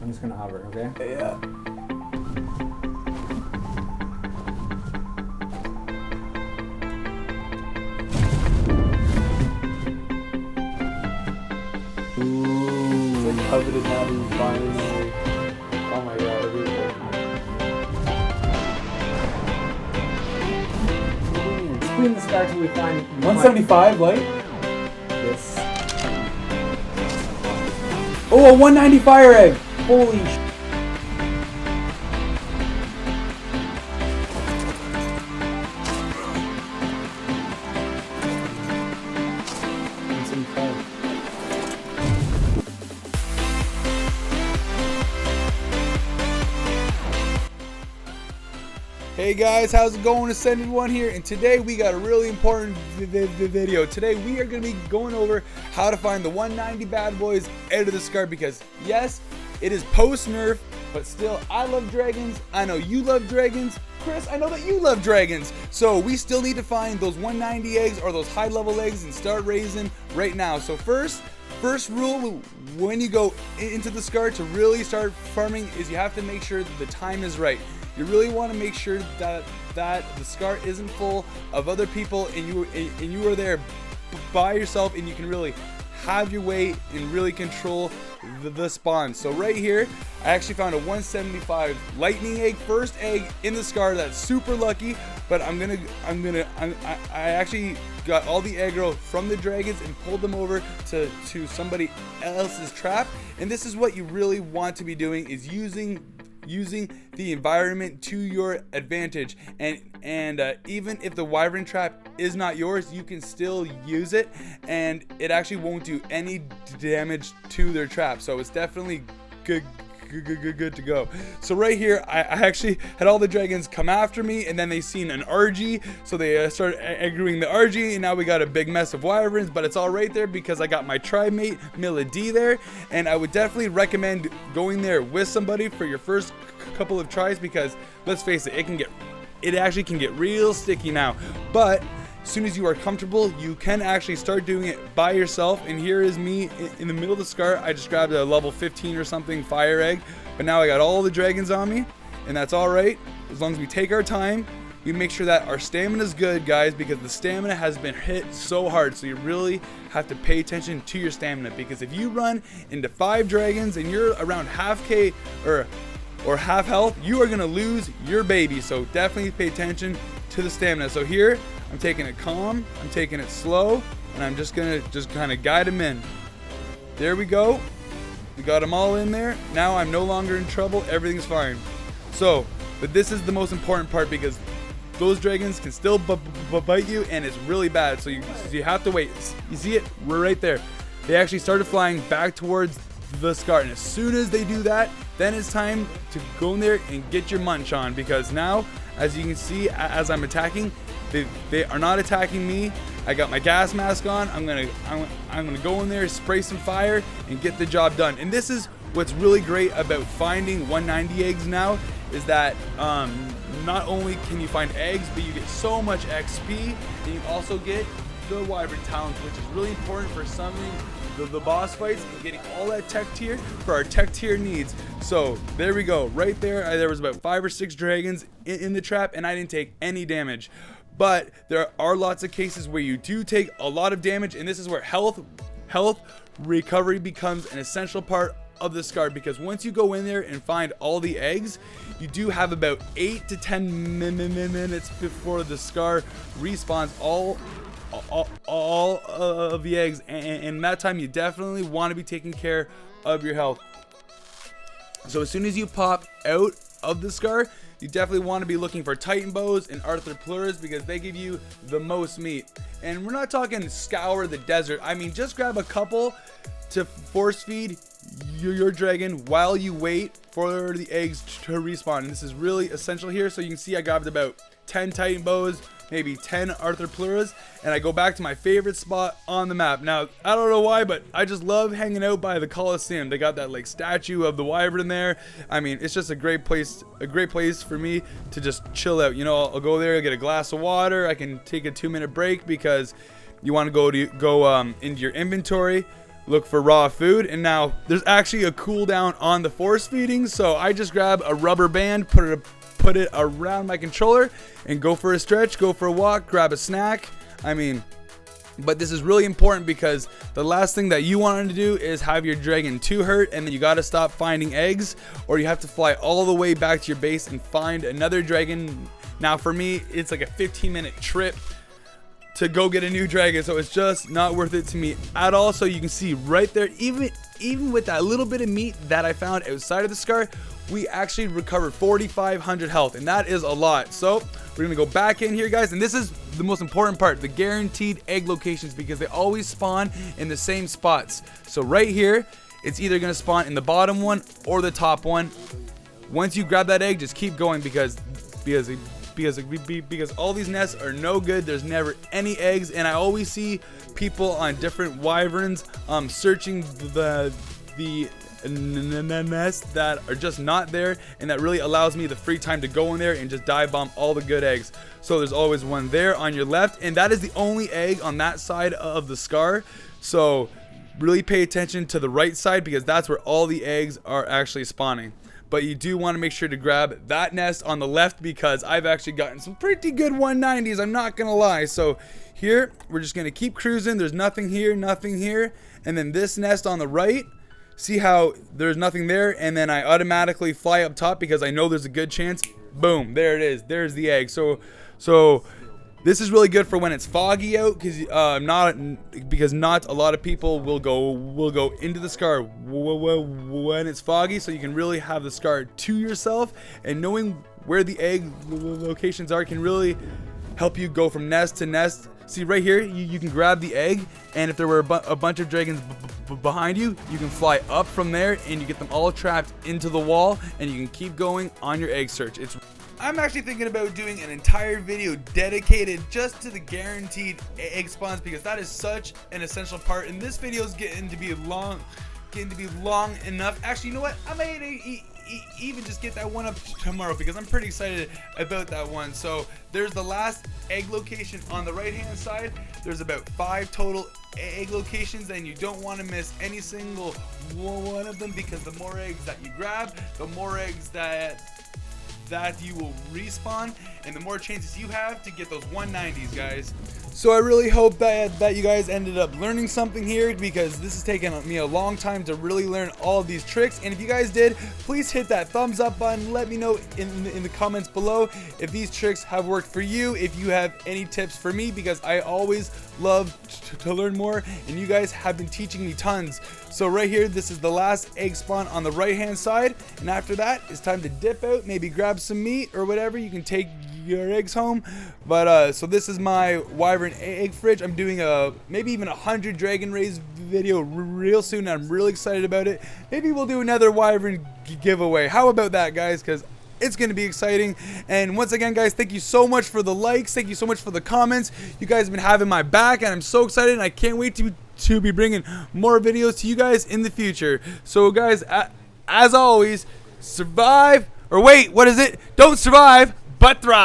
I'm just gonna hover, okay? Yeah. Ooh. It's like coveted now that you finally. Oh my god, everything. Let's clean the scar till we find 175 light? this. Oh, a 190 fire egg! Holy sh! Hey guys, how's it going? Ascended One here, and today we got a really important video. Today we are going to be going over how to find the 190 bad boys out of the scar, because yes, it is post nerf, but still I love dragons. I know you love dragons. Chris, I know that you love dragons. So we still need to find those 190 eggs or those high level eggs and start raising right now. So first rule when you go into the scar to really start farming is you have to make sure that the time is right. You really want to make sure that the scar isn't full of other people and you are there by yourself, and you can really have your way and really control the spawn. So right here I actually found a 175 lightning egg, first egg in the scar. That's super lucky, but I actually got all the aggro from the dragons and pulled them over to somebody else's trap. And this is what you really want to be doing, is using the environment to your advantage, and even if the wyvern trap is not yours, you can still use it and it actually won't do any damage to their trap. So it's definitely good to go. So right here I actually had all the dragons come after me, and then they seen an RG, so they started aggroing the RG, and now we got a big mess of wyverns. But it's all right there because I got my tribe mate Milady there, and I would definitely recommend going there with somebody for your first couple of tries, because let's face it, it actually can get real sticky now. But as soon as you are comfortable, you can actually start doing it by yourself. And here is me in the middle of the scar. I just grabbed a level 15 or something fire egg, but now I got all the dragons on me, and that's all right as long as we take our time. We make sure that our stamina is good, guys, because the stamina has been hit so hard. So you really have to pay attention to your stamina, because if you run into 5 dragons and you're around half K or half health, you are gonna lose your baby. So definitely pay attention to the stamina. So here I'm taking it calm, I'm taking it slow, and I'm just gonna kind of guide them in. There we go. We got them all in there. Now I'm no longer in trouble. Everything's fine. So, but this is the most important part, because those dragons can still bite you, and it's really bad. So you have to wait. You see it? We're right there. They actually started flying back towards the scar, and as soon as they do that, then it's time to go in there and get your munch on, because now, as you can see, as I'm attacking, they are not attacking me. I got my gas mask on. I'm gonna go in there, spray some fire, and get the job done. And this is what's really great about finding 190 eggs now, is that not only can you find eggs, but you get so much XP, and you also get the wyvern talents, which is really important for summoning the boss fights and getting all that tech tier for our tech tier needs. So there we go. Right there, there was about 5 or 6 dragons in the trap, and I didn't take any damage. But there are lots of cases where you do take a lot of damage, and this is where health recovery becomes an essential part of the scar, because once you go in there and find all the eggs, you do have about 8 to 10 minutes before the scar respawns all of the eggs, and in that time you definitely want to be taking care of your health. So as soon as you pop out of the scar, you definitely want to be looking for Titan bows and Arthur Pleuras, because they give you the most meat. And we're not talking scour the desert. I mean, just grab a couple to force feed your dragon while you wait for the eggs to respawn. And this is really essential here. So you can see I grabbed about 10 Titan bows, maybe 10 Arthur Pleuras, and I go back to my favorite spot on the map. Now, I don't know why, but I just love hanging out by the Coliseum. They got that like statue of the wyvern there. I mean, it's just a great place for me to just chill out. You know, I'll go there, I'll get a glass of water, I can take a 2-minute break, because you want to go into your inventory, look for raw food. And now there's actually a cooldown on the force feeding, so I just grab a rubber band, put it around my controller, and go for a stretch, go for a walk, grab a snack. I mean, but this is really important because the last thing that you want to do is have your dragon too hurt, and then you got to stop finding eggs, or you have to fly all the way back to your base and find another dragon. Now for me, it's like a 15-minute trip to go get a new dragon, so it's just not worth it to me at all. So you can see right there, even with that little bit of meat that I found outside of the scar, we actually recovered 4,500 health, and that is a lot. So we're gonna go back in here, guys, and this is the most important part, the guaranteed egg locations, because they always spawn in the same spots. So right here, it's either gonna spawn in the bottom one or the top one. Once you grab that egg, just keep going because all these nests are no good. There's never any eggs, and I always see people on different wyverns searching the nests that are just not there, and that really allows me the free time to go in there and just dive bomb all the good eggs. So there's always one there on your left, and that is the only egg on that side of the scar. So really pay attention to the right side because that's where all the eggs are actually spawning. But you do want to make sure to grab that nest on the left because I've actually gotten some pretty good 190s, I'm not gonna lie. So here we're just gonna keep cruising. There's nothing here, and then this nest on the right, see how there's nothing there, and then I automatically fly up top because I know there's a good chance. Boom, there it is, there's the egg. So this is really good for when it's foggy out, because not a lot of people will go into the scar when it's foggy, so you can really have the scar to yourself, and knowing where the egg locations are can really help you go from nest to nest. See right here, you can grab the egg, and if there were a bunch of dragons behind you, you can fly up from there and you get them all trapped into the wall, and you can keep going on your egg search. I'm actually thinking about doing an entire video dedicated just to the guaranteed egg spawns because that is such an essential part, and this video is getting to be long enough. Actually, you know what? I might even just get that one up tomorrow because I'm pretty excited about that one. So there's the last egg location on the right hand side. There's about 5 total egg locations, and you don't want to miss any single one of them because the more eggs that you grab, the more eggs that you will respawn, and the more chances you have to get those 190s, guys. So I really hope that you guys ended up learning something here, because this has taken me a long time to really learn all of these tricks. And if you guys did, please hit that thumbs up button. Let me know in the comments below if these tricks have worked for you, if you have any tips for me, because I always love to learn more, and you guys have been teaching me tons. So right here, this is the last egg spawn on the right hand side, and after that it's time to dip out, maybe grab some meat or whatever. You can take your eggs home. But so this is my Wyvern egg fridge. I'm doing maybe even 100 dragon rays video real soon, and I'm really excited about it. Maybe we'll do another Wyvern giveaway. How about that, guys? Because it's going to be exciting. And once again, guys, thank you so much for the likes. Thank you so much for the comments. You guys have been having my back, and I'm so excited, and I can't wait to be bringing more videos to you guys in the future. So guys, as always, survive, or wait, what is it? Don't survive, but thrive.